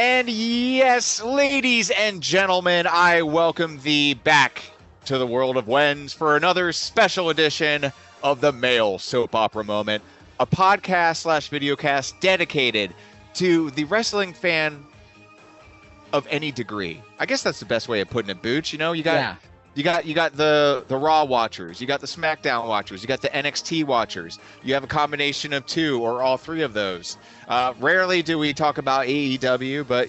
And yes, ladies and gentlemen, I welcome thee back to the world of Wenz for another special edition of the Male Soap Opera Moment, a podcast slash videocast dedicated to the wrestling fan of any degree. I guess that's the best way of putting it, Booch. You know, you got the Raw watchers, you got the SmackDown watchers, you got the NXT watchers. You have a combination of two or all three of those. Rarely do we talk about AEW, but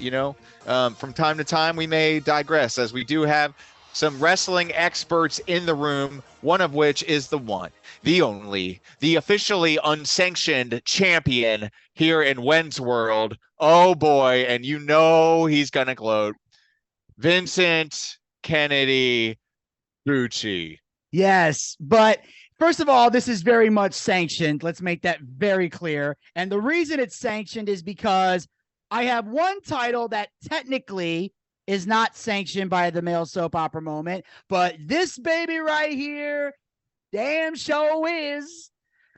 from time to time we may digress, as we do have some wrestling experts in the room, one of which is the one, the only, the officially unsanctioned champion here in Wen's world. Oh boy, and he's gonna gloat. Vincent Kennedy Bucci. Yes, but first of all, this is very much sanctioned. Let's make that very clear. And the reason it's sanctioned is because I have one title that technically is not sanctioned by the Male Soap Opera Moment, but this baby right here, damn show is.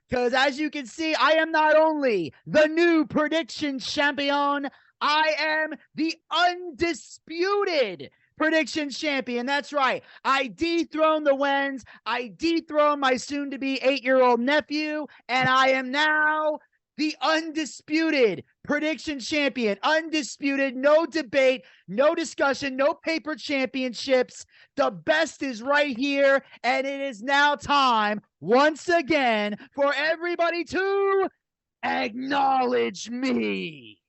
Because as you can see, I am not only the new prediction champion, I am the undisputed prediction champion. That's right. I dethroned the Wenz. I dethroned my soon-to-be 8-year-old nephew, and I am now the undisputed prediction champion. Undisputed, no debate, no discussion, no paper championships. The best is right here, and it is now time, once again, for everybody to acknowledge me.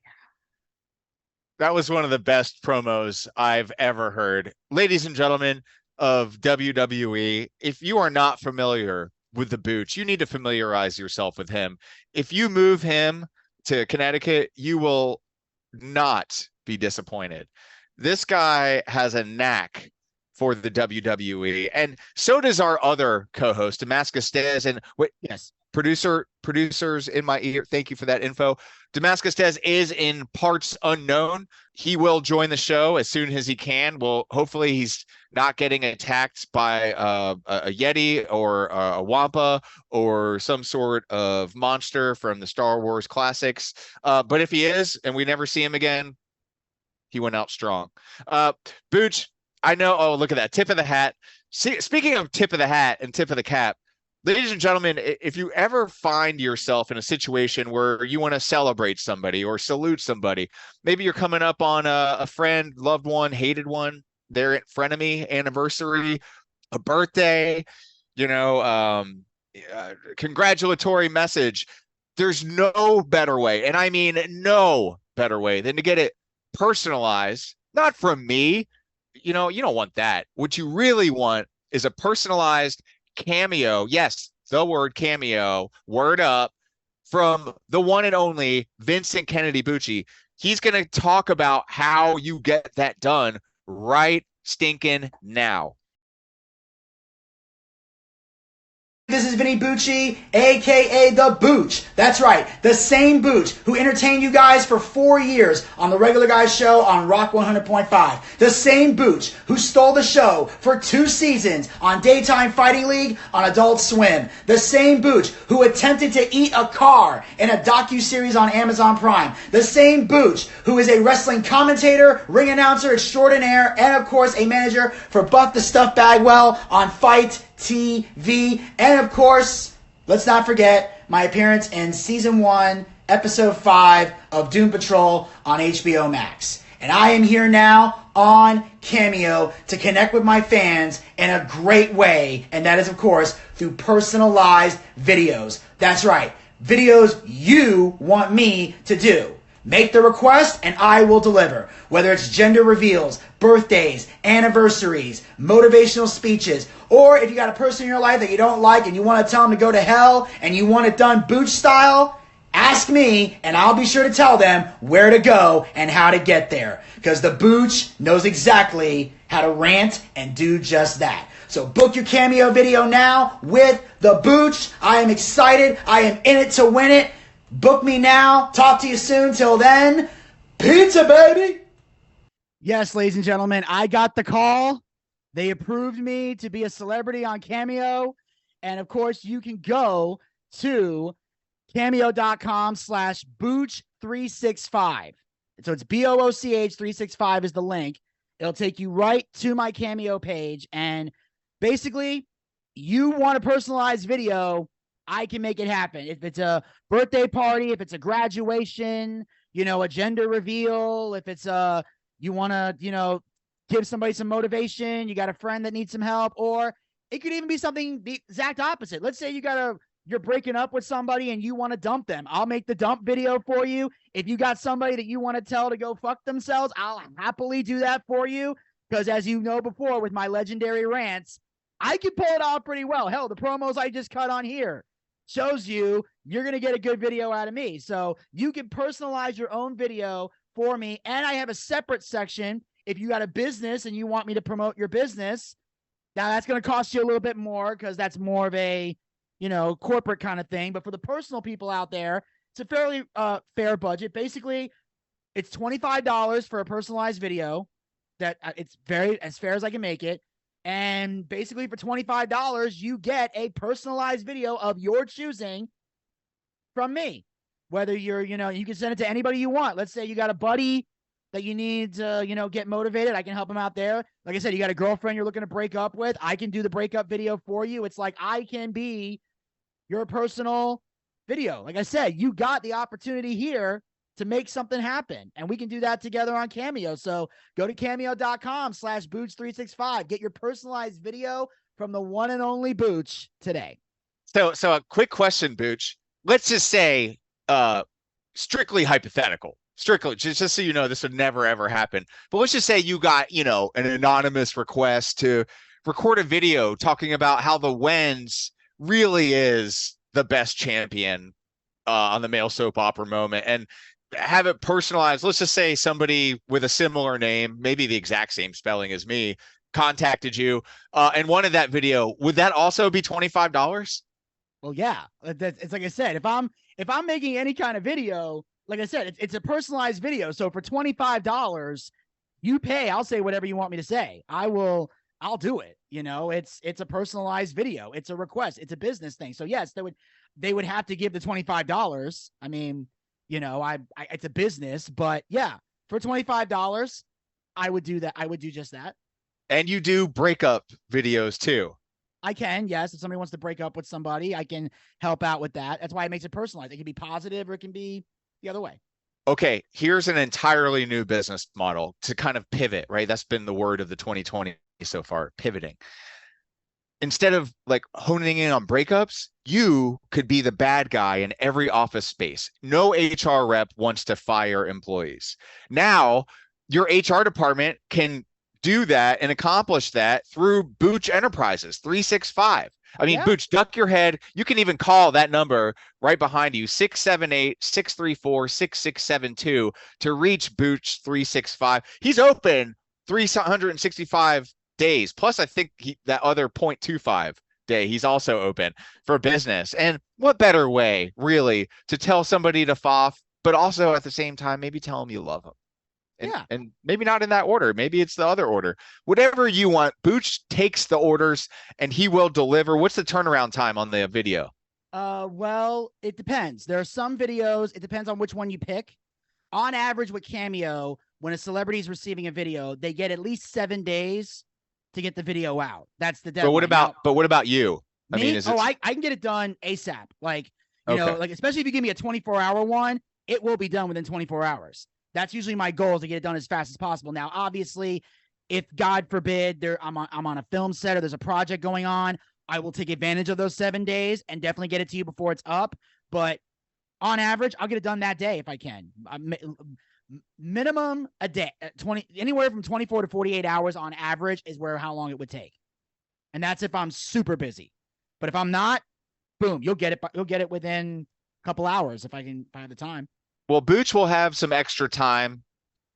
That was one of the best promos I've ever heard. Ladies and gentlemen of WWE, if you are not familiar with the Booch, you need to familiarize yourself with him. If you move him to Connecticut, you will not be disappointed. This guy has a knack for the WWE, and so does our other co-host, Damascus Dez. And producers in my ear, thank you for that info. Damascus Dez is in parts unknown. He will join the show as soon as he can. Well, hopefully he's not getting attacked by a Yeti or a Wampa or some sort of monster from the Star Wars classics. But if he is, and we never see him again, he went out strong. Booch, I know. Oh, look at that. Tip of the hat. Speaking of tip of the hat and tip of the cap, ladies and gentlemen, if you ever find yourself in a situation where you want to celebrate somebody or salute somebody, maybe you're coming up on a friend, loved one, hated one, their frenemy anniversary, a birthday, congratulatory message. There's no better way, and I mean no better way than to get it personalized, not from me. You don't want that. What you really want is a personalized cameo. Yes, the word cameo, word up, from the one and only Vincent Kennedy Bucci. He's going to talk about how you get that done right stinking now. This is Vinny Bucci, a.k.a. The Booch. That's right, the same Booch who entertained you guys for 4 years on the Regular Guys show on Rock 100.5. The same Booch who stole the show for 2 seasons on Daytime Fighting League on Adult Swim. The same Booch who attempted to eat a car in a docuseries on Amazon Prime. The same Booch who is a wrestling commentator, ring announcer extraordinaire, and of course a manager for Buff the Stuff Bagwell on Fight TV. And of course, let's not forget my appearance in Season 1, Episode 5 of Doom Patrol on HBO Max. And I am here now on Cameo to connect with my fans in a great way, and that is, of course, through personalized videos. That's right, videos you want me to do. Make the request and I will deliver. Whether it's gender reveals, birthdays, anniversaries, motivational speeches, or if you got a person in your life that you don't like and you want to tell them to go to hell and you want it done Booch style, ask me and I'll be sure to tell them where to go and how to get there. Because the Booch knows exactly how to rant and do just that. So book your cameo video now with the Booch. I am excited. I am in it to win it. Book me now. Talk to you soon. Till then, pizza, baby. Yes, ladies and gentlemen, I got the call. They approved me to be a celebrity on Cameo. And of course, you can go to cameo.com/Booch365. So it's BOOCH365 is the link. It'll take you right to my Cameo page. And basically, you want a personalized video, I can make it happen. If it's a birthday party, if it's a graduation, a gender reveal, if it's you want to, give somebody some motivation, you got a friend that needs some help, or it could even be something the exact opposite. Let's say you're breaking up with somebody and you want to dump them. I'll make the dump video for you. If you got somebody that you want to tell to go fuck themselves, I'll happily do that for you. Because as you know before with my legendary rants, I can pull it off pretty well. Hell, the promos I just cut on here shows you're going to get a good video out of me. So you can personalize your own video for me. And I have a separate section. If you got a business and you want me to promote your business, now that's going to cost you a little bit more because that's more of a, corporate kind of thing. But for the personal people out there, it's a fairly fair budget. Basically, it's $25 for a personalized video. That it's very as fair as I can make it. And basically for $25, you get a personalized video of your choosing from me. Whether you're, you can send it to anybody you want. Let's say you got a buddy that you need to, get motivated. I can help him out there. Like I said, you got a girlfriend you're looking to break up with. I can do the breakup video for you. It's like I can be your personal video. Like I said, you got the opportunity here to make something happen. And we can do that together on Cameo. So go to cameo.com/Booch365. Get your personalized video from the one and only Booch today. So a quick question, Booch. Let's just say, strictly hypothetical. Strictly, just so you know, this would never, ever happen. But let's just say you got, an anonymous request to record a video talking about how the Wenz really is the best champion on the male soap opera moment, and have it personalized. Let's just say somebody with a similar name, maybe the exact same spelling as me, contacted you and wanted that video. Would that also be $25? Well, yeah, it's like I said, if I'm making any kind of video, like I said, it's a personalized video. So for $25, you pay. I'll say whatever you want me to say. I'll do it. It's a personalized video. It's a request. It's a business thing. So yes, they would have to give the $25. I mean, it's a business, but yeah, for $25, I would do that. I would do just that. And you do breakup videos too. I can, yes. If somebody wants to break up with somebody, I can help out with that. That's why it makes it personalized. It can be positive or it can be the other way. Okay, here's an entirely new business model to kind of pivot, right? That's been the word of the 2020 so far, pivoting. Instead of like honing in on breakups, you could be the bad guy in every office space. No HR rep wants to fire employees. Now, your HR department can do that and accomplish that through Booch Enterprises 365. I mean, yeah. Booch, duck your head. You can even call that number right behind you, 678-634-6672 to reach Booch 365. He's open 365 days. Plus, I think that other 0.25 day, he's also open for business. And what better way, really, to tell somebody to off, but also at the same time, maybe tell them you love them. And maybe not in that order. Maybe it's the other order. Whatever you want, Booch takes the orders and he will deliver. What's the turnaround time on the video? Well, it depends. There are some videos. It depends on which one you pick. On average with Cameo, when a celebrity is receiving a video, they get at least 7 days to get the video out. That's the deadline. But what about you? Me? I mean, I can get it done ASAP. Like, you know, like especially if you give me a 24-hour one, it will be done within 24 hours. That's usually my goal, is to get it done as fast as possible. Now, obviously, if God forbid I'm on a film set or there's a project going on, I will take advantage of those 7 days and definitely get it to you before it's up. But on average, I'll get it done that day if I can. Minimum a day, anywhere from 24 to 48 hours on average is how long it would take. And that's if I'm super busy. But if I'm not, boom, you'll get it. You'll get it within a couple hours if I have the time. Well, Booch will have some extra time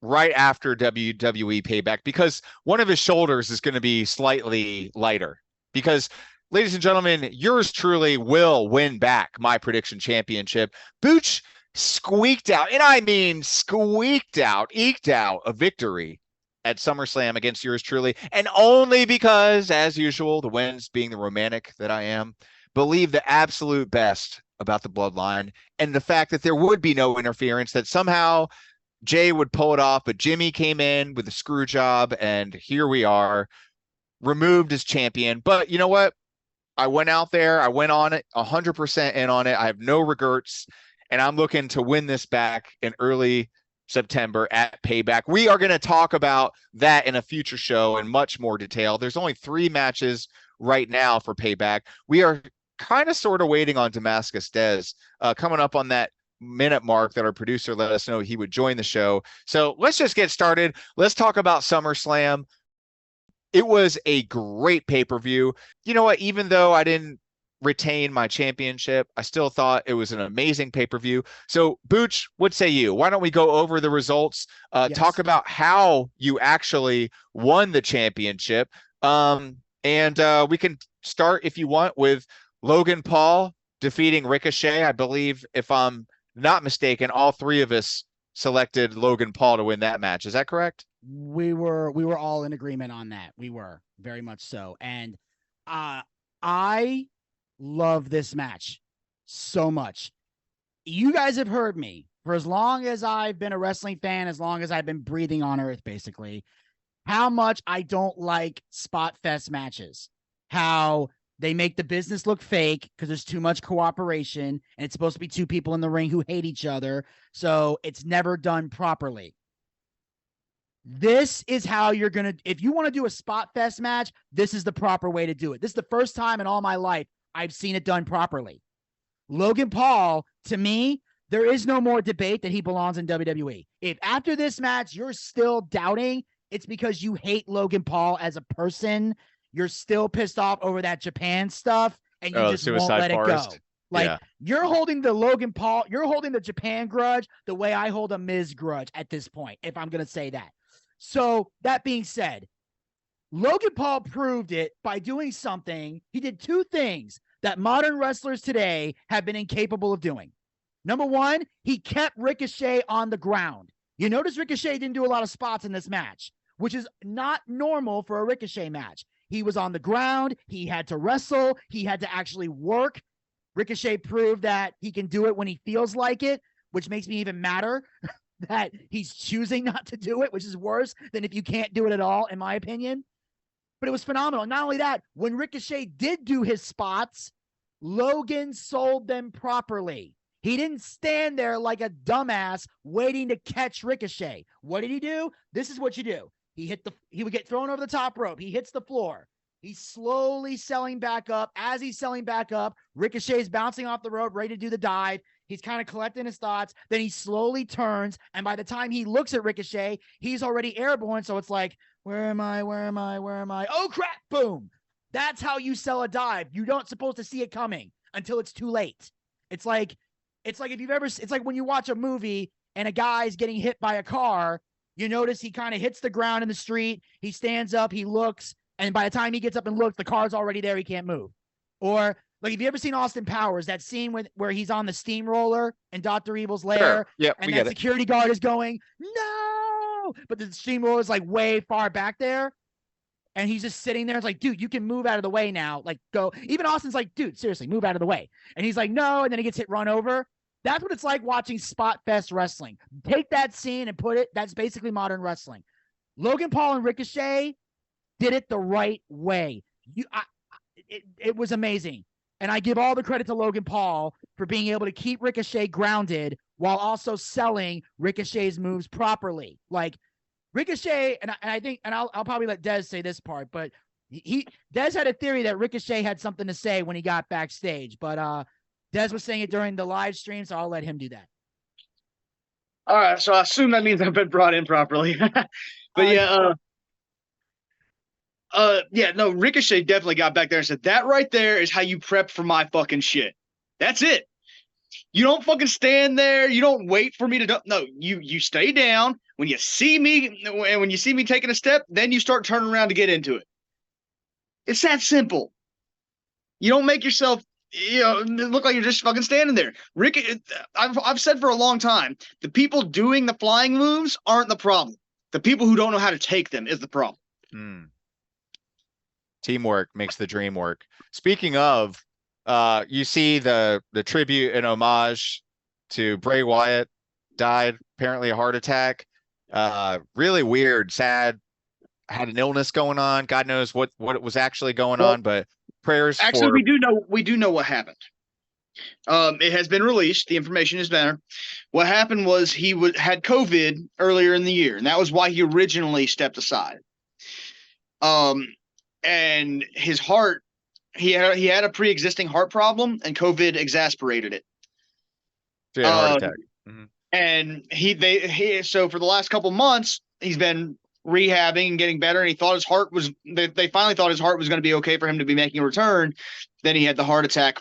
right after WWE Payback because one of his shoulders is going to be slightly lighter. Because, ladies and gentlemen, yours truly will win back my prediction championship. Booch squeaked out, and I mean eked out a victory at SummerSlam against yours truly. And only because, as usual, the Wenz, being the romantic that I am, believe the absolute best about the bloodline and the fact that there would be no interference, that somehow Jay would pull it off, but Jimmy came in with a screw job, and here we are, removed as champion. But you know what? I went out there, I went on it 100% in on it. I have no regrets, and I'm looking to win this back in early September at Payback. We are going to talk about that in a future show in much more detail. There's only 3 matches right now for Payback. We are kind of sort of waiting on Damascus Dez coming up on that minute mark that our producer let us know he would join the show. So let's just get started. Let's talk about SummerSlam. It was a great pay-per-view. You know what? Even though I didn't retain my championship, I still thought it was an amazing pay-per-view. So, Booch, what say you? Why don't we go over the results, Yes. talk about how you actually won the championship, and we can start, if you want, with Logan Paul defeating Ricochet. I believe, if I'm not mistaken, all 3 of us selected Logan Paul to win that match. Is that correct? We were all in agreement on that. We were very much so. And I love this match so much. You guys have heard me for as long as I've been a wrestling fan, as long as I've been breathing on earth, basically, how much I don't like spot fest matches, how they make the business look fake because there's too much cooperation and it's supposed to be 2 people in the ring who hate each other. So it's never done properly. This is how you're going to, if you want to do a spot fest match, this is the proper way to do it. This is the first time in all my life I've seen it done properly. Logan Paul, to me, there is no more debate that he belongs in WWE. If after this match you're still doubting, it's because you hate Logan Paul as a person. You're still pissed off over that Japan stuff, and you just won't let it go. Like, you're holding the Logan Paul, you're holding the Japan grudge the way I hold a Miz grudge at this point, if I'm going to say that. So that being said, Logan Paul proved it by doing something. He did 2 things that modern wrestlers today have been incapable of doing. Number 1, he kept Ricochet on the ground. You notice Ricochet didn't do a lot of spots in this match, which is not normal for a Ricochet match. He was on the ground. He had to wrestle. He had to actually work. Ricochet proved that he can do it when he feels like it, which makes me even madder that he's choosing not to do it, which is worse than if you can't do it at all, in my opinion. But it was phenomenal. Not only that, when Ricochet did do his spots, Logan sold them properly. He didn't stand there like a dumbass waiting to catch Ricochet. What did he do? This is what you do. He would get thrown over the top rope. He hits the floor. He's slowly selling back up. As he's selling back up, Ricochet's bouncing off the rope, ready to do the dive. He's kind of collecting his thoughts. Then he slowly turns. And by the time he looks at Ricochet, he's already airborne. So it's like, where am I? Where am I? Where am I? Oh, crap. Boom. That's how you sell a dive. You don't supposed to see it coming until it's too late. It's like if you've ever, it's like when you watch a movie and a guy's getting hit by a car, you notice he kind of hits the ground in the street. He stands up, he looks, and by the time he gets up and looks, the car's already there. He can't move. Or like, have you ever seen Austin Powers, that scene where he's on the steamroller in Dr. Evil's lair? Sure. Yep, and that security guard is going, no, but the steamroller is like way far back there. And he's just sitting there. It's like, dude, you can move out of the way now. Like, go. Even Austin's like, dude, seriously, move out of the way. And he's like, no. And then he gets hit run over. That's what it's like watching Spot Fest wrestling. Take that scene and put it, that's basically modern wrestling. Logan Paul and Ricochet did it the right way. It was amazing. And I give all the credit to Logan Paul for being able to keep Ricochet grounded while also selling Ricochet's moves properly. Like, Ricochet, and I think, and I'll probably let Dez say this part, but Dez had a theory that Ricochet had something to say when he got backstage, but Dez was saying it during the live stream, so I'll let him do that. All right, so I assume that means I've been brought in properly. But no, Ricochet definitely got back there and said, that right there is how you prep for my fucking shit. That's it. You don't fucking stand there. You don't wait for me to do. No, you stay down. When you see me, and when you see me taking a step, then you start turning around to get into it. It's that simple. You don't make yourself, look like you're just fucking standing there. I've said for a long time, the people doing the flying moves aren't the problem. The people who don't know how to take them is the problem. Teamwork makes the dream work. Speaking of, you see the tribute and homage to Bray Wyatt died, apparently a heart attack. Really weird, sad, had an illness going on. God knows what was actually going on, but prayers Actually, for. we do know what happened. It has been released. The information is there. What happened was he had COVID earlier in the year, and that was why he originally stepped aside. And his heart, he had a pre-existing heart problem, and COVID exacerbated it. So he had a heart attack. Mm-hmm. And so for the last couple months, he's been rehabbing and getting better, and he thought his heart was. They finally thought his heart was going to be okay for him to be making a return. Then he had the heart attack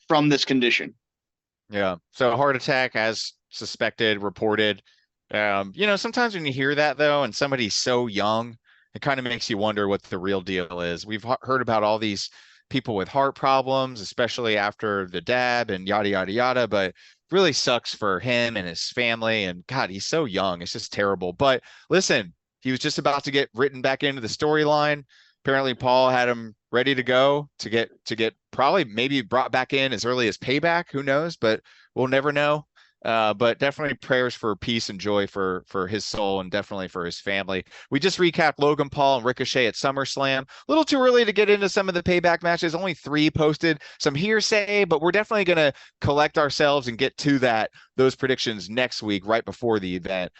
from this condition. Yeah. So heart attack as suspected, reported. Sometimes when you hear that though, and somebody's so young, it kind of makes you wonder what the real deal is. We've heard about all these people with heart problems, especially after the dab and yada, yada, yada, but really sucks for him and his family. And God, he's so young. It's just terrible. But listen, he was just about to get written back into the storyline. Apparently Paul had him ready to go to get probably maybe brought back in as early as Payback. Who knows? But we'll never know. But definitely prayers for peace and joy for his soul and definitely for his family. We just recapped Logan Paul and Ricochet at SummerSlam. A little too early to get into some of the Payback matches. Only 3 posted. Some hearsay, but we're definitely going to collect ourselves and get to those predictions next week, right before the event.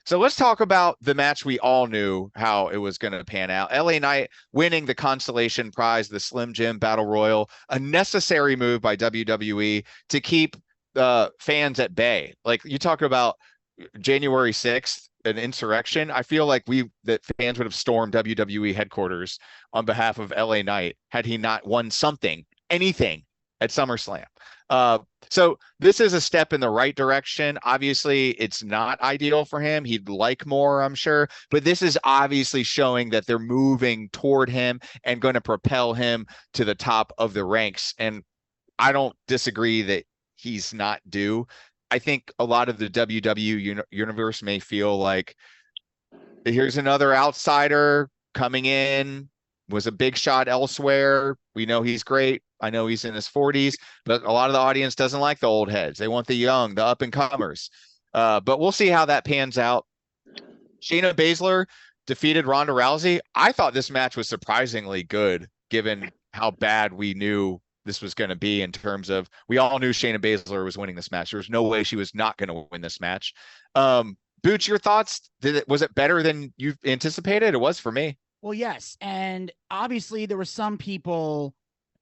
So let's talk about the match we all knew how it was going to pan out. LA Knight winning the consolation prize, the Slim Jim Battle Royal, a necessary move by WWE to keep fans at bay. Like you talk about January 6th, an insurrection. I feel like that fans would have stormed WWE headquarters on behalf of LA Knight had he not won anything at SummerSlam. So this is a step in the right direction. Obviously, it's not ideal for him. He'd like more, I'm sure, but this is obviously showing that they're moving toward him and going to propel him to the top of the ranks. And I don't disagree that he's not due. I think a lot of the WWE universe may feel like here's another outsider coming in, was a big shot elsewhere. We know he's great. I know he's in his 40s, but a lot of the audience doesn't like the old heads. They want the young, the up and comers. But we'll see how that pans out. Shayna Baszler defeated Ronda Rousey. I thought this match was surprisingly good, given how bad we knew this was going to be in terms of, we all knew Shayna Baszler was winning this match. There was no way she was not going to win this match. Booch, your thoughts? Was it better than you anticipated? It was for me. Well, yes. And obviously there were some people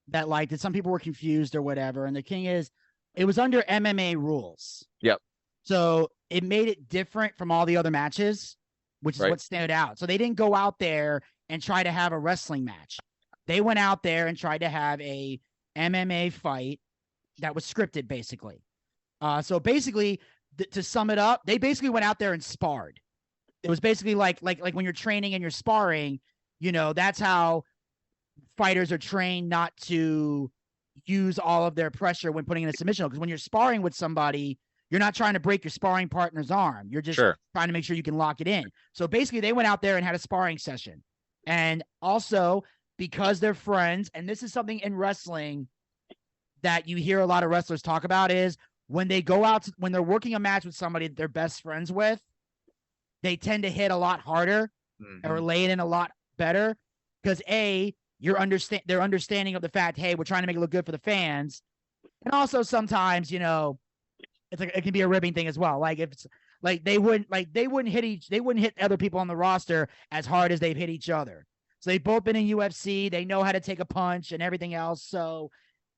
that liked it. Some people were confused or whatever. And the thing is, it was under MMA rules. Yep. So it made it different from all the other matches, which is what stood out. So they didn't go out there and try to have a wrestling match. They went out there and tried to have a MMA fight that was scripted, basically. So basically, to sum it up, they basically went out there and sparred. It was basically like when you're training and you're sparring, that's how fighters are trained not to use all of their pressure when putting in a submission. Because when you're sparring with somebody, you're not trying to break your sparring partner's arm. You're just trying to make sure you can lock it in. So basically, they went out there and had a sparring session. And also, because they're friends, and this is something in wrestling that you hear a lot of wrestlers talk about, is when they go out, when they're working a match with somebody that they're best friends with, they tend to hit a lot harder or lay it in a lot better because their understanding of the fact, hey, we're trying to make it look good for the fans. And also sometimes, it can be a ribbing thing as well. Like if it's like they wouldn't hit other people on the roster as hard as they've hit each other. So they've both been in UFC. They know how to take a punch and everything else. So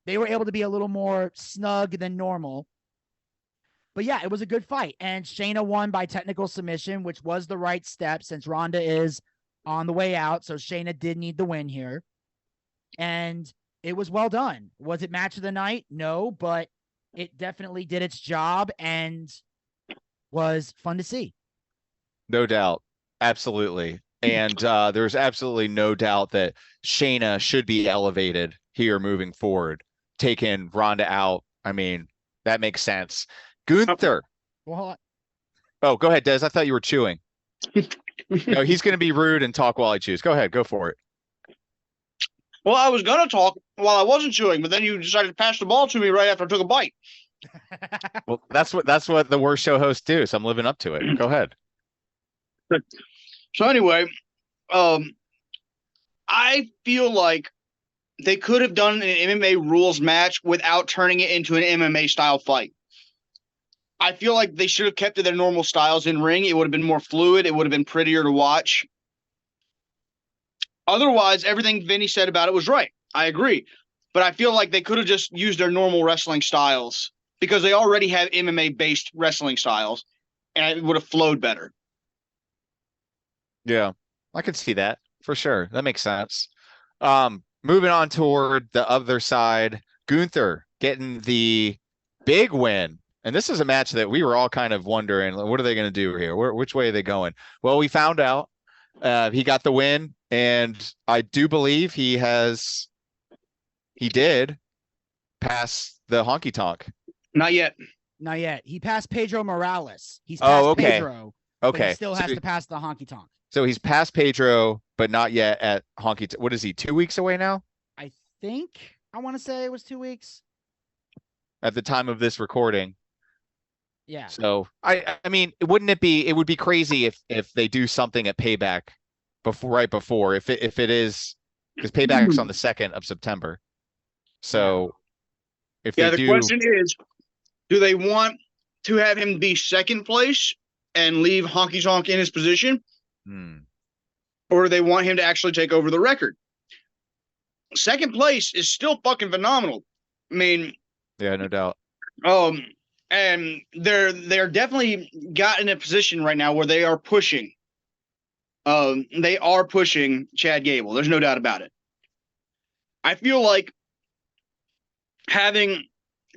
they were able to be a little more snug than normal. But yeah, it was a good fight. And Shayna won by technical submission, which was the right step since Ronda is on the way out. So Shayna did need the win here. And it was well done. Was it match of the night? No, but it definitely did its job and was fun to see. No doubt. Absolutely. And there's absolutely no doubt that Shayna should be elevated here moving forward. Taking Ronda out. I mean, that makes sense. Gunther. Well, oh, go ahead, Des. I thought you were chewing. No, he's going to be rude and talk while I chews. Go ahead. Go for it. Well, I was going to talk while I wasn't chewing, but then you decided to pass the ball to me right after I took a bite. Well, that's what the worst show hosts do. So I'm living up to it. Go ahead. So anyway, I feel like they could have done an MMA rules match without turning it into an MMA style fight. I feel like they should have kept to their normal styles in ring. It would have been more fluid. It would have been prettier to watch. Otherwise, everything Vinny said about it was right. I agree. But I feel like they could have just used their normal wrestling styles because they already have MMA-based wrestling styles, and it would have flowed better. Yeah, I could see that for sure. That makes sense. Moving on toward the other side, Gunther getting the big win. And this is a match that we were all kind of wondering, what are they going to do here? Which way are they going? Well, we found out he got the win, and I do believe he did pass the honky tonk. Not yet. Not yet. He passed Pedro Morales. He's past Pedro. But he still has to pass the honky tonk. So he's past Pedro, but not yet at honky tonk. What is he, 2 weeks away now? I think I want to say it was 2 weeks. At the time of this recording. Yeah. So I mean, it would be crazy if they do something at Payback right before if it is, because Payback's on the 2nd of September. So if they the do, question is, do they want to have him be second place and leave Honky Tonk in his position? Or do they want him to actually take over the record? Second place is still fucking phenomenal. I mean, yeah, no doubt. And they're definitely got in a position right now where they are pushing. They are pushing Chad Gable. There's no doubt about it. I feel like having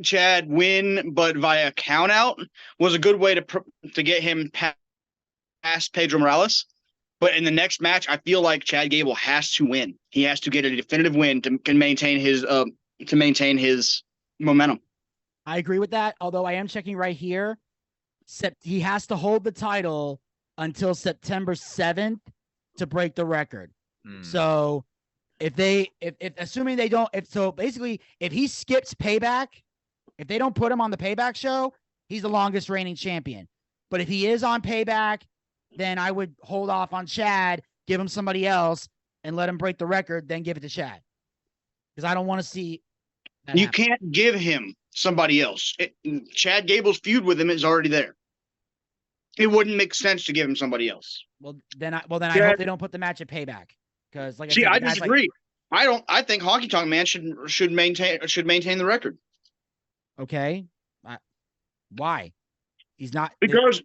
Chad win, but via count out, was a good way to get him past Pedro Morales. But in the next match, I feel like Chad Gable has to win. He has to get a definitive win to maintain his momentum. I agree with that. Although I am checking right here, he has to hold the title until September 7th to break the record. So assuming they don't, if he skips Payback, if they don't put him on the Payback show, he's the longest reigning champion. But if he is on Payback, then I would hold off on Chad, give him somebody else, and let him break the record, then give it to Chad. Because I don't want to see that happen. Can't give him somebody else. Chad Gable's feud with him is already there. It wouldn't make sense to give him somebody else. Well, then I hope they don't put the match at Payback. Because I disagree. I think Honky Tonk Man should maintain the record. Okay. Why? He's not, because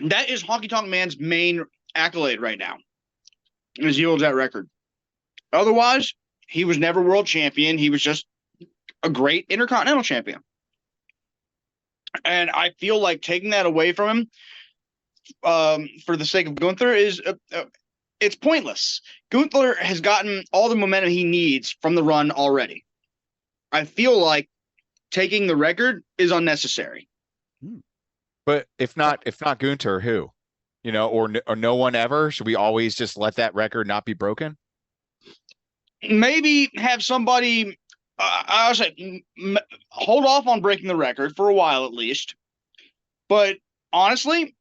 that is Honky Tonk Man's main accolade right now, is he holds that record. Otherwise, he was never world champion. He was just a great intercontinental champion. And I feel like taking that away from him for the sake of Gunther is it's pointless. Gunther has gotten all the momentum he needs from the run already. I feel like taking the record is unnecessary. But if not Gunther, who? Or no one ever? Should we always just let that record not be broken? Maybe have somebody, I would say, hold off on breaking the record for a while at least. But honestly,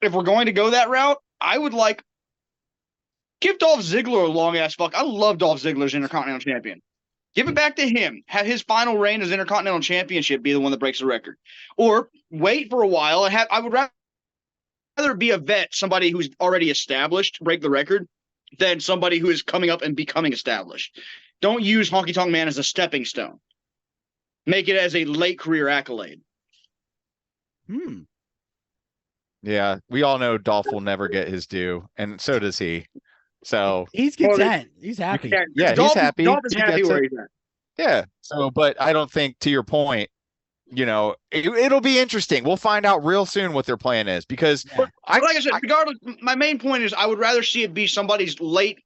if we're going to go that route, I would give Dolph Ziggler a long ass fuck. I love Dolph Ziggler as Intercontinental Champion. Give it back to him. Have his final reign as Intercontinental Championship be the one that breaks the record. Or wait for a while and I would rather be a vet, somebody who's already established, break the record, than somebody who is coming up and becoming established. Don't use Honky Tonk Man as a stepping stone. Make it as a late career accolade. Yeah, we all know Dolph will never get his due, and so does he. So he's content. He's happy. Yeah, Dolph, he's happy. Dolph is happy where he's at. Yeah. So, but I don't think, to your point, it'll be interesting. We'll find out real soon what their plan is, because like I said, regardless, my main point is I would rather see it be somebody's late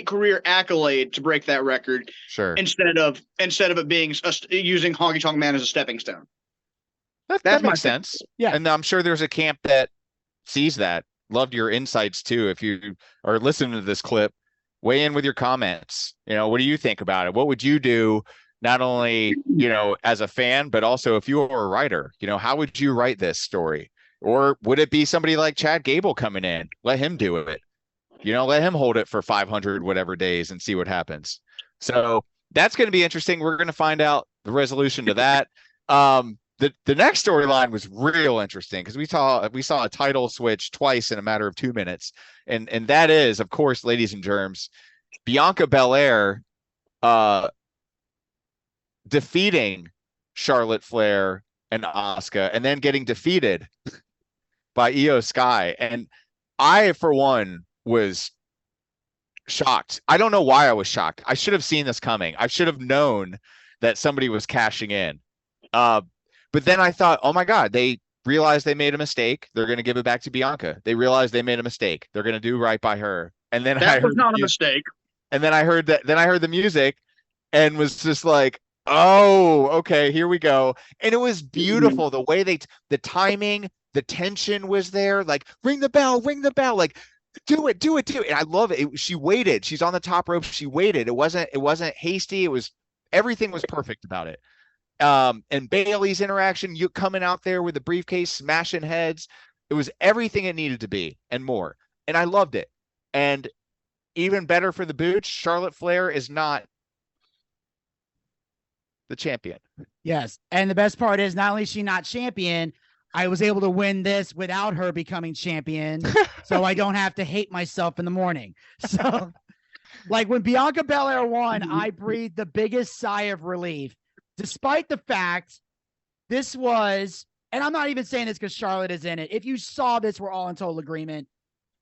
career accolade to break that record, sure, instead of it being using Honky Tonk Man as a stepping stone. That makes sense. Yeah, and I'm sure there's a camp that sees that. Loved your insights too. If you are listening to this clip, weigh in with your comments. What do you think about it? What would you do not only, as a fan, but also if you were a writer, how would you write this story? Or would it be somebody like Chad Gable coming in? Let him do it. Let him hold it for 500 whatever days and see what happens. So that's going to be interesting. We're going to find out the resolution to that. The next storyline was real interesting because we saw a title switch twice in a matter of 2 minutes, and that is, of course, ladies and germs, Bianca Belair defeating Charlotte Flair and Asuka, and then getting defeated by Io Sky. And I, for one, was shocked. I don't know why I was shocked. I should have seen this coming. I should have known that somebody was cashing in. But then I thought, oh my God, they realized they made a mistake. They're going to give it back to Bianca. They realized they made a mistake. They're going to do right by her. And then that was not a mistake. And then I heard that. Then I heard the music, and was just like, oh, okay, here we go. And it was beautiful the way the timing, the tension was there. Like, ring the bell, like. Do it. And I love it. She waited. She's on the top rope. She waited. It wasn't hasty. Everything was perfect about it. And Bailey's interaction, you coming out there with the briefcase, smashing heads. It was everything it needed to be and more. And I loved it. And even better for the Booch, Charlotte Flair is not the champion. Yes. And the best part is, not only is she not champion, I was able to win this without her becoming champion, so I don't have to hate myself in the morning. So, like, when Bianca Belair won, I breathed the biggest sigh of relief, despite the fact this was, and I'm not even saying this because Charlotte is in it. If you saw this, we're all in total agreement.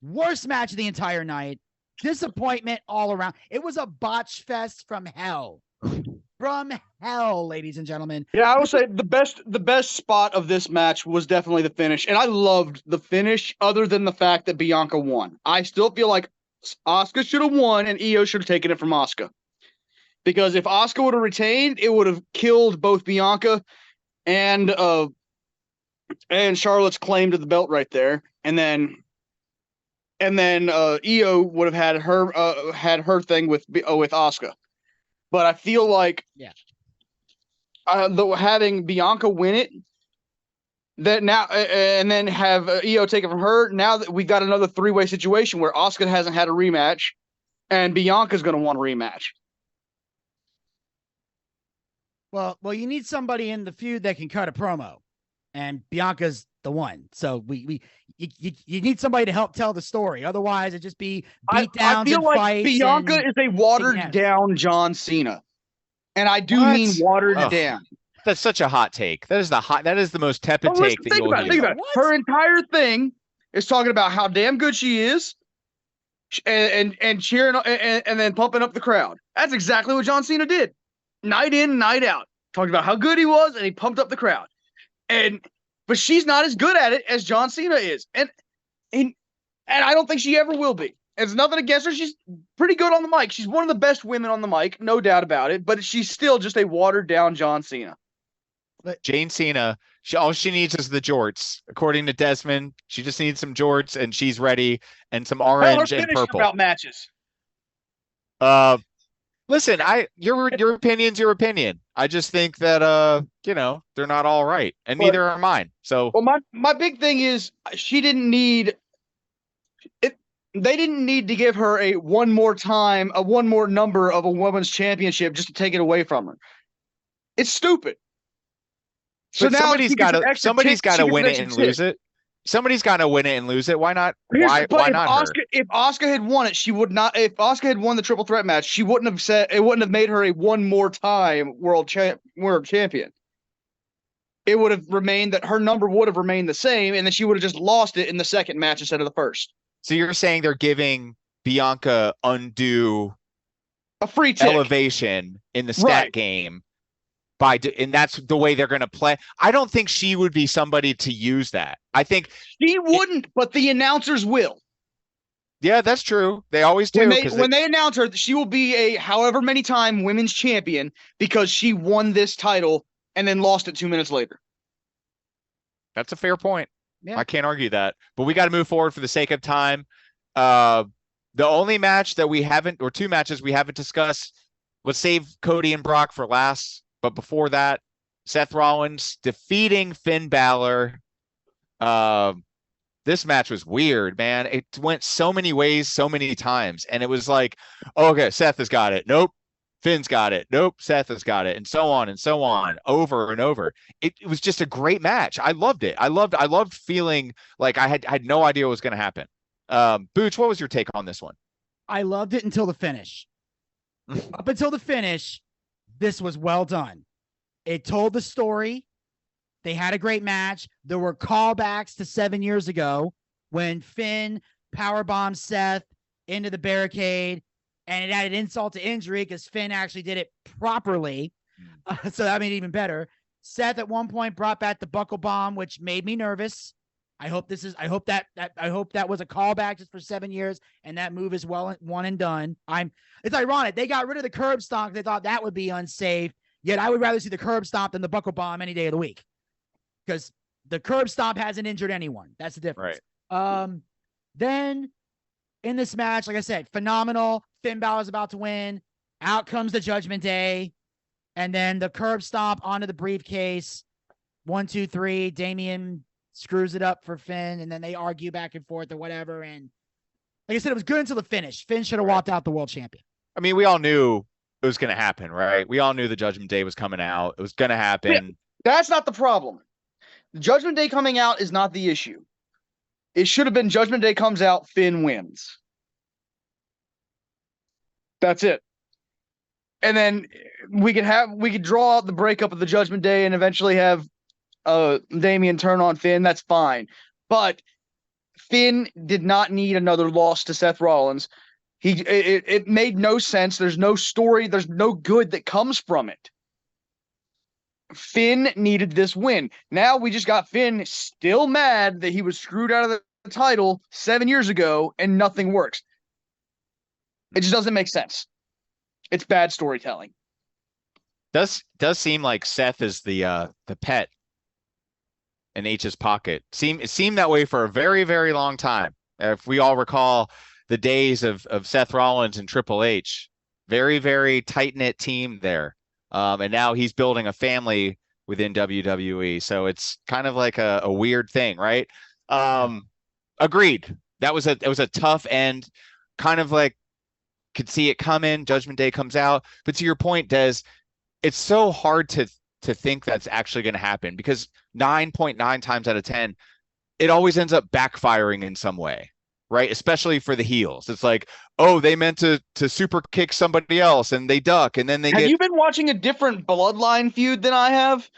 Worst match of the entire night. Disappointment all around. It was a botch fest from hell. From hell, ladies and gentlemen. Yeah, I would say the best spot of this match was definitely the finish. And I loved the finish, other than the fact that Bianca won. I still feel like Asuka should have won and Io should have taken it from Asuka. Because if Asuka would have retained, it would have killed both Bianca and Charlotte's claim to the belt right there. And then Io would have had her thing with Asuka. But I feel like, having Bianca win it, that now, and then have Io take it from her. Now that we got another three-way situation where Asuka hasn't had a rematch, and Bianca's going to want a rematch. Well, you need somebody in the feud that can cut a promo, and Bianca's the one. So you need somebody to help tell the story. Otherwise, it'd just be beat downs. I feel like Bianca is a watered down John Cena, and I do mean watered down. That's such a hot take. That is the most tepid take that you'll hear. Think about it. Her entire thing is talking about how damn good she is, and cheering and then pumping up the crowd. That's exactly what John Cena did, night in, night out. Talked about how good he was, and he pumped up the crowd. But she's not as good at it as John Cena is. And I don't think she ever will be. It's nothing against her. She's pretty good on the mic. She's one of the best women on the mic, no doubt about it. But she's still just a watered-down John Cena. But Jane Cena, all she needs is the jorts. According to Desmond, she just needs some jorts, and she's ready, and some orange and purple. About matches. Listen, your opinion's your opinion. I just think that they're not all right, and neither are mine. So, well, my big thing is she didn't need it. They didn't need to give her a one more number of a women's championship just to take it away from her. It's stupid. So now somebody's got to win it and lose it. Somebody's got to win it and lose it. Why not? Why not her? If Asuka had won it, she would not. If Asuka had won the triple threat match, she wouldn't have said it. Wouldn't have made her a one more time world champion. It would have remained that her number would have remained the same, and then she would have just lost it in the second match instead of the first. So you're saying they're giving Bianca undue a free tick. Elevation in the stat game. And that's the way they're going to play. I don't think she would be somebody to use that. I think she wouldn't, but the announcers will. Yeah, that's true. They always do. When they announce her, she will be a however many time women's champion because she won this title and then lost it 2 minutes later. That's a fair point. Yeah. I can't argue that. But we got to move forward for the sake of time. The only match that we haven't, or two matches we haven't discussed, let's save Cody and Brock for last. But before that, Seth Rollins defeating Finn Balor. This match was weird, man. It went so many ways, so many times. And it was like, oh, okay, Seth has got it. Nope. Finn's got it. Nope. Seth has got it. And so on, over and over. It was just a great match. I loved it. I loved feeling like I had no idea what was going to happen. Booch, what was your take on this one? I loved it until the finish. Up until the finish, this was well done. It told the story. They had a great match. There were callbacks to 7 years ago when Finn powerbombed Seth into the barricade, and it added insult to injury because Finn actually did it properly. So that made it even better. Seth at one point brought back the buckle bomb, which made me nervous. I hope that was a callback just for 7 years, and that move is well one and done. It's ironic. They got rid of the curb stomp. They thought that would be unsafe. Yet I would rather see the curb stomp than the buckle bomb any day of the week, because the curb stomp hasn't injured anyone. That's the difference. Right. Then in this match, like I said, phenomenal. Finn Balor's about to win. Out comes the Judgment Day. And then the curb stomp onto the briefcase. 1, 2, 3. Damian screws it up for Finn, and then they argue back and forth or whatever. And like I said, it was good until the finish. Finn should have walked out the world champion. I mean, we all knew it was going to happen, right? We all knew the Judgment Day was coming out. It was going to happen. Yeah, that's not the problem. The Judgment Day coming out is not the issue. It should have been Judgment Day comes out, Finn wins. That's it. And then we could draw out the breakup of the Judgment Day and eventually have Damian turn on Finn. That's fine. But Finn did not need another loss to Seth Rollins. It made no sense. There's no story. There's no good that comes from it. Finn needed this win. Now we just got Finn still mad that he was screwed out of the title 7 years ago and nothing works. It just doesn't make sense. It's bad storytelling. Does seem like Seth is the pet in H's pocket. It seemed that way for a very, very long time. If we all recall the days of Seth Rollins and Triple H, very, very tight-knit team there. And now he's building a family within WWE. So it's kind of like a weird thing, right? Agreed. It was a tough end, kind of like could see it coming. Judgment Day comes out. But to your point, Des, it's so hard to think that's actually going to happen, because 9.9 times out of 10, it always ends up backfiring in some way, right? Especially for the heels. It's like, oh, they meant to super kick somebody else and they duck, and then they Have you been watching a different Bloodline feud than I have?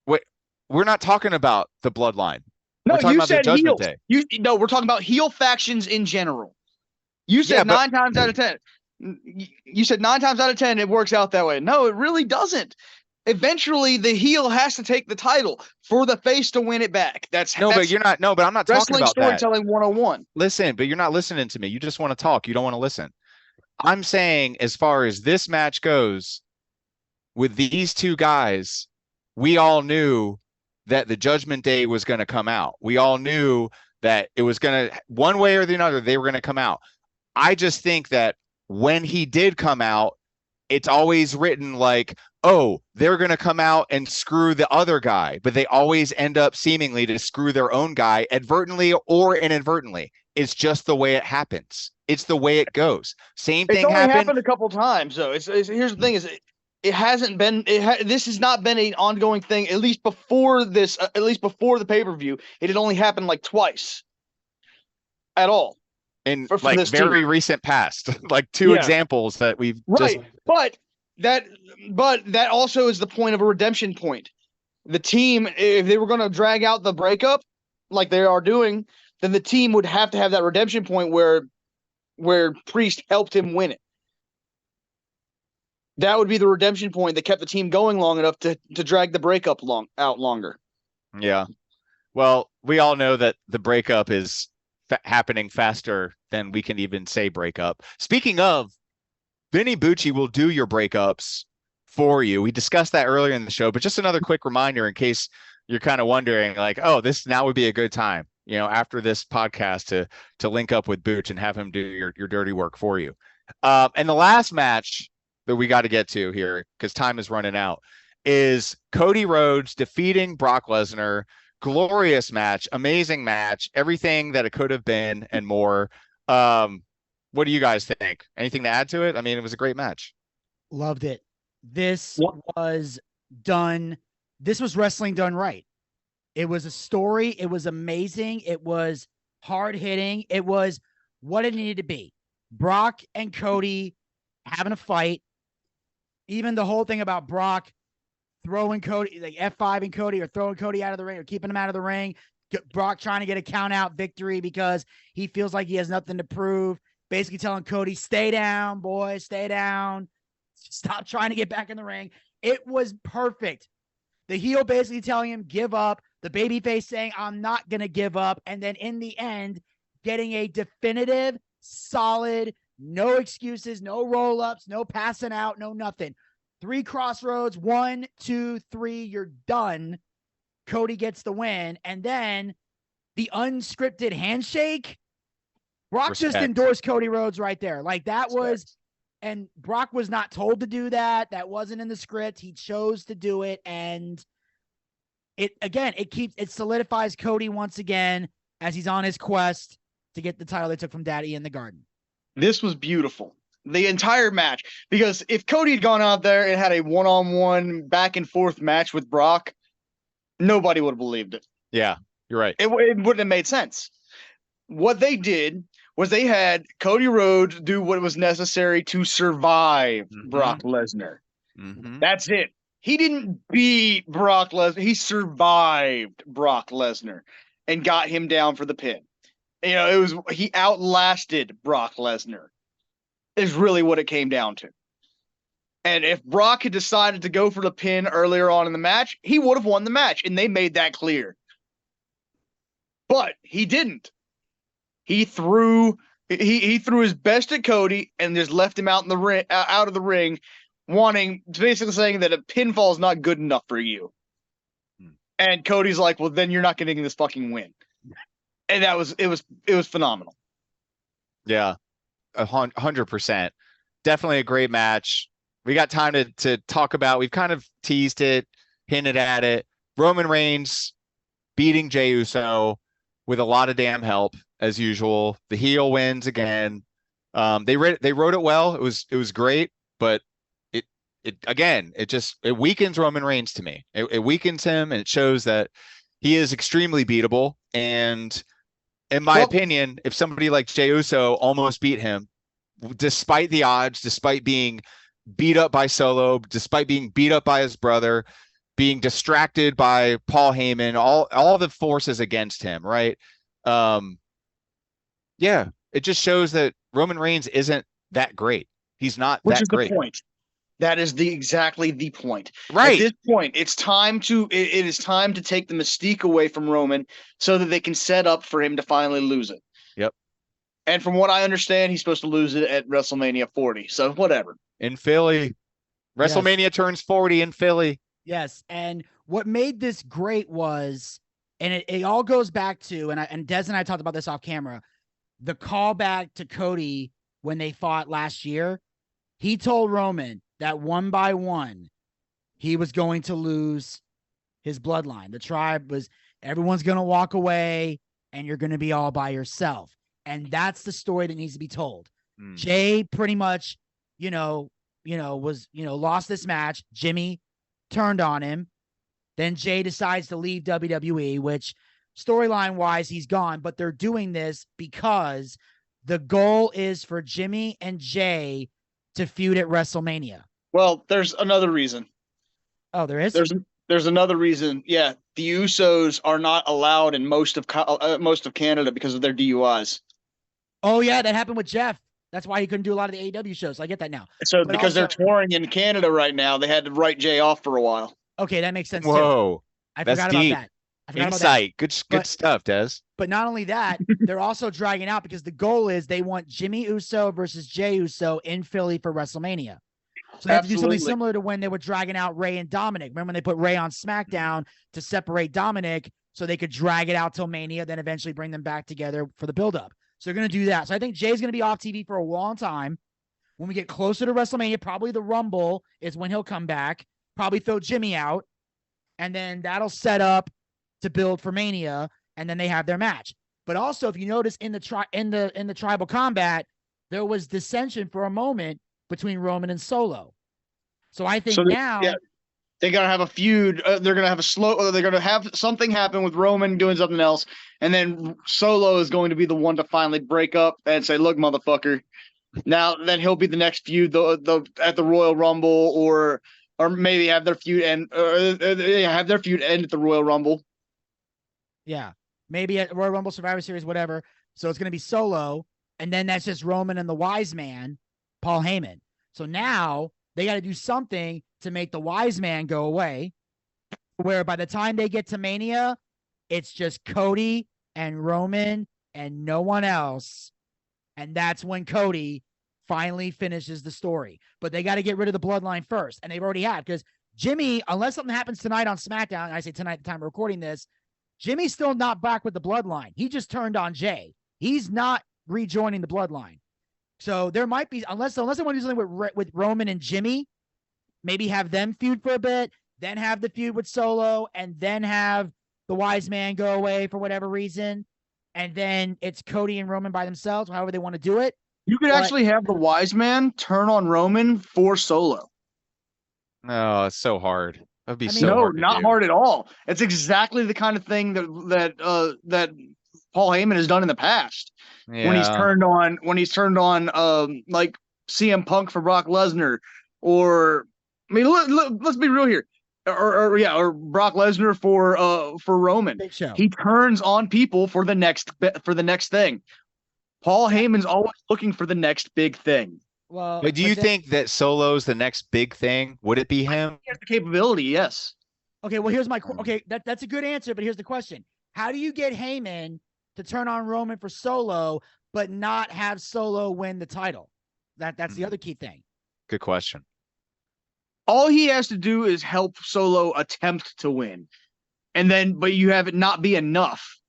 Wait, we're not talking about the Bloodline. No, we're talking you about said the Judgment heels. Day. We're talking about heel factions in general. You said 9 times out of 10. You said 9 times out of 10 it works out that way. No, it really doesn't. Eventually, the heel has to take the title for the face to win it back. But I'm not talking about wrestling storytelling 101. Listen, but you're not listening to me. You just want to talk. You don't want to listen. I'm saying, as far as this match goes, with these two guys, we all knew that the Judgment Day was going to come out. We all knew that it was going to, one way or the other, they were going to come out. I just think that when he did come out, it's always written like, oh, they're going to come out and screw the other guy, but they always end up seemingly to screw their own guy, advertently or inadvertently. It's just the way it happens. It's the way it goes. Same thing happened a couple times, though. Here's the thing: it hasn't been. This has not been an ongoing thing. At least before this, at least before the pay-per-view, it had only happened like twice, at all. In like very recent past, like two examples that we've right. But that also is the point of a redemption point. The team, if they were going to drag out the breakup like they are doing, then the team would have to have that redemption point where Priest helped him win it. That would be the redemption point that kept the team going long enough to drag the breakup out longer. Yeah. Well, we all know that the breakup is happening faster than we can even say breakup. Speaking of, Benny Bucci will do your breakups for you. We discussed that earlier in the show, but just another quick reminder in case you're kind of wondering, like, oh, this now would be a good time, after this podcast to link up with Booch and have him do your dirty work for you. And the last match that we got to get to here, because time is running out, is Cody Rhodes defeating Brock Lesnar. Glorious match, amazing match, everything that it could have been and more. What do you guys think? Anything to add to it? I mean, it was a great match. Loved it. This was done. This was wrestling done right. It was a story. It was amazing. It was hard hitting. It was what it needed to be. Brock and Cody having a fight. Even the whole thing about Brock throwing Cody, like F5 and Cody, or throwing Cody out of the ring, or keeping him out of the ring. Brock trying to get a count out victory because he feels like he has nothing to prove. Basically telling Cody, stay down, boy, stay down. Stop trying to get back in the ring. It was perfect. The heel basically telling him, give up. The babyface saying, I'm not going to give up. And then in the end, getting a definitive, solid, no excuses, no roll-ups, no passing out, no nothing. 3 crossroads, 1, 2, 3, you're done. Cody gets the win. And then the unscripted handshake. Brock just endorsed Cody Rhodes right there. Like that was, and Brock was not told to do that. That wasn't in the script. He chose to do it. And it solidifies Cody once again as he's on his quest to get the title they took from Daddy in the Garden. This was beautiful. The entire match, because if Cody had gone out there and had a one-on-one back and forth match with Brock, nobody would have believed it. Yeah, you're right. It wouldn't have made sense. What they did was they had Cody Rhodes do what was necessary to survive Brock Lesnar. That's it. He didn't beat Brock Lesnar. He survived Brock Lesnar and got him down for the pin. You know, he outlasted Brock Lesnar. Is really what it came down to. And if Brock had decided to go for the pin earlier on in the match, he would have won the match, and they made that clear. But he didn't. He threw his best at Cody and just left him out in the ring, out of the ring, basically saying that a pinfall is not good enough for you. And Cody's like, "Well, then you're not getting this fucking win." And it was phenomenal. Yeah. 100%. Definitely a great match. We got time to talk about. We've kind of teased it, hinted at it. Roman Reigns beating Jey Uso with a lot of damn help as usual. The heel wins again. They wrote it well. It was great, but it weakens Roman Reigns to me. It weakens him, and it shows that he is extremely beatable. And in my opinion, if somebody like Jey Uso almost beat him, despite the odds, despite being beat up by Solo, despite being beat up by his brother, being distracted by Paul Heyman, all the forces against him, right? Yeah, it just shows that Roman Reigns isn't that great. He's not that great. Which is the point. That is exactly the point. Right. At this point, it is time to take the mystique away from Roman so that they can set up for him to finally lose it. Yep. And from what I understand, he's supposed to lose it at WrestleMania 40. So whatever. In Philly. WrestleMania turns 40 in Philly. Yes. And what made this great was, and it all goes back to, and Des and I talked about this off camera, the callback to Cody when they fought last year. He told Roman that one by one, he was going to lose his bloodline. The tribe everyone's going to walk away and you're going to be all by yourself. And that's the story that needs to be told. Jey pretty much, lost this match. Jimmy turned on him. Then Jey decides to leave WWE, which storyline wise, he's gone, but they're doing this because the goal is for Jimmy and Jey to feud at WrestleMania. Well, there's another reason. Oh, there is? There's another reason. Yeah, the Usos are not allowed in most of Canada because of their DUIs. Oh, yeah, that happened with Jeff. That's why he couldn't do a lot of the AEW shows. I get that now. So but because they're touring in Canada right now, they had to write Jey off for a while. Okay, that makes sense too. Whoa. I forgot about that. Insight. Good stuff, Des. But not only that, they're also dragging out because the goal is they want Jimmy Uso versus Jey Uso in Philly for WrestleMania. So they have to do something similar to when they were dragging out Ray and Dominic. Remember when they put Ray on SmackDown to separate Dominic so they could drag it out till Mania, then eventually bring them back together for the build-up. So they're going to do that. So I think Jay's going to be off TV for a long time. When we get closer to WrestleMania, probably the Rumble is when he'll come back, probably throw Jimmy out, and then that'll set up to build for Mania, and then they have their match. But also, if you notice in the tribal combat, there was dissension for a moment between Roman and Solo. So I think they gotta have a feud. They're gonna have they're gonna have something happen with Roman doing something else, and then Solo is going to be the one to finally break up and say, "Look, motherfucker." Now, then he'll be the next feud at the Royal Rumble, or maybe have their feud end at the Royal Rumble. Yeah, maybe at Royal Rumble, Survivor Series, whatever. So it's gonna be Solo, and then that's just Roman and the Wise Man, Paul Heyman. So now they got to do something to make the Wise Man go away, where by the time they get to Mania, it's just Cody and Roman and no one else. And that's when Cody finally finishes the story. But they got to get rid of the bloodline first. And they've already had, because Jimmy, unless something happens tonight on SmackDown, and I say tonight at the time of recording this, Jimmy's still not back with the bloodline. He just turned on Jay. He's not rejoining the bloodline. So there might be, unless they want to do something with Roman and Jimmy, maybe have them feud for a bit, then have the feud with Solo, and then have the Wise Man go away for whatever reason. And then it's Cody and Roman by themselves, however they want to do it. You could actually have the Wise Man turn on Roman for Solo. No, it's so hard. That'd be so hard. No, not hard at all. It's exactly the kind of thing that Paul Heyman has done in the past. Yeah. When he's turned on like CM Punk for Brock Lesnar, or I mean, let's be real here, or Brock Lesnar for Roman. Big Show. He turns on people for the next thing. Paul Heyman's always looking for the next big thing. Well, but do you think that Solo's the next big thing? Would it be him? He has the capability, yes. Okay, well, here's my that's a good answer, but here's the question: how do you get Heyman to turn on Roman for Solo, but not have Solo win the title? That's the other key thing. Good question. All he has to do is help Solo attempt to win, but you have it not be enough,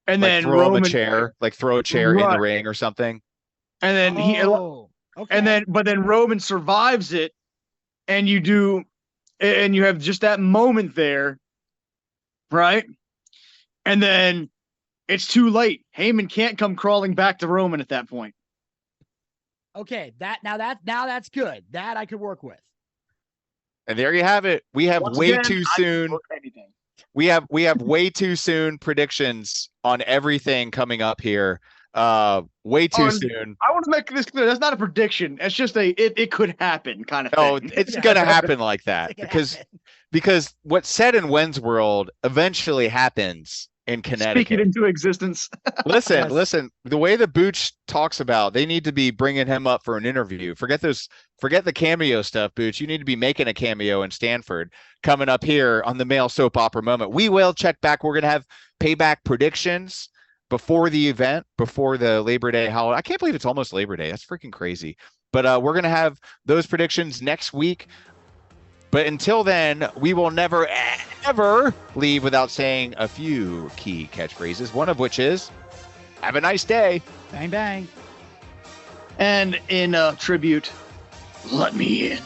and like then throw him a chair, throw a chair in the ring or something, and then but then Roman survives it, and you have just that moment there, right? And then it's too late. Heyman can't come crawling back to Roman at that point. Okay, that's good. That I could work with. And there you have it. We have too soon. We have way too soon predictions on everything coming up here. Way too soon. I want to make this clear. That's not a prediction. It's just it could happen kind of thing. Oh, it's gonna happen like that because what's said in Wenz world eventually happens in Connecticut. Speak it into existence. Listen. The way the Booch talks about, they need to be bringing him up for an interview. Forget the cameo stuff, Booch. You need to be making a cameo in Stanford coming up here on the Male Soap Opera Moment. We will check back. We're gonna have payback predictions before the event, before the Labor Day holiday. I can't believe it's almost Labor Day. That's freaking crazy. But we're gonna have those predictions next week. But until then, we will never, ever leave without saying a few key catchphrases, one of which is, have a nice day. Bang, bang. And in tribute, let me in.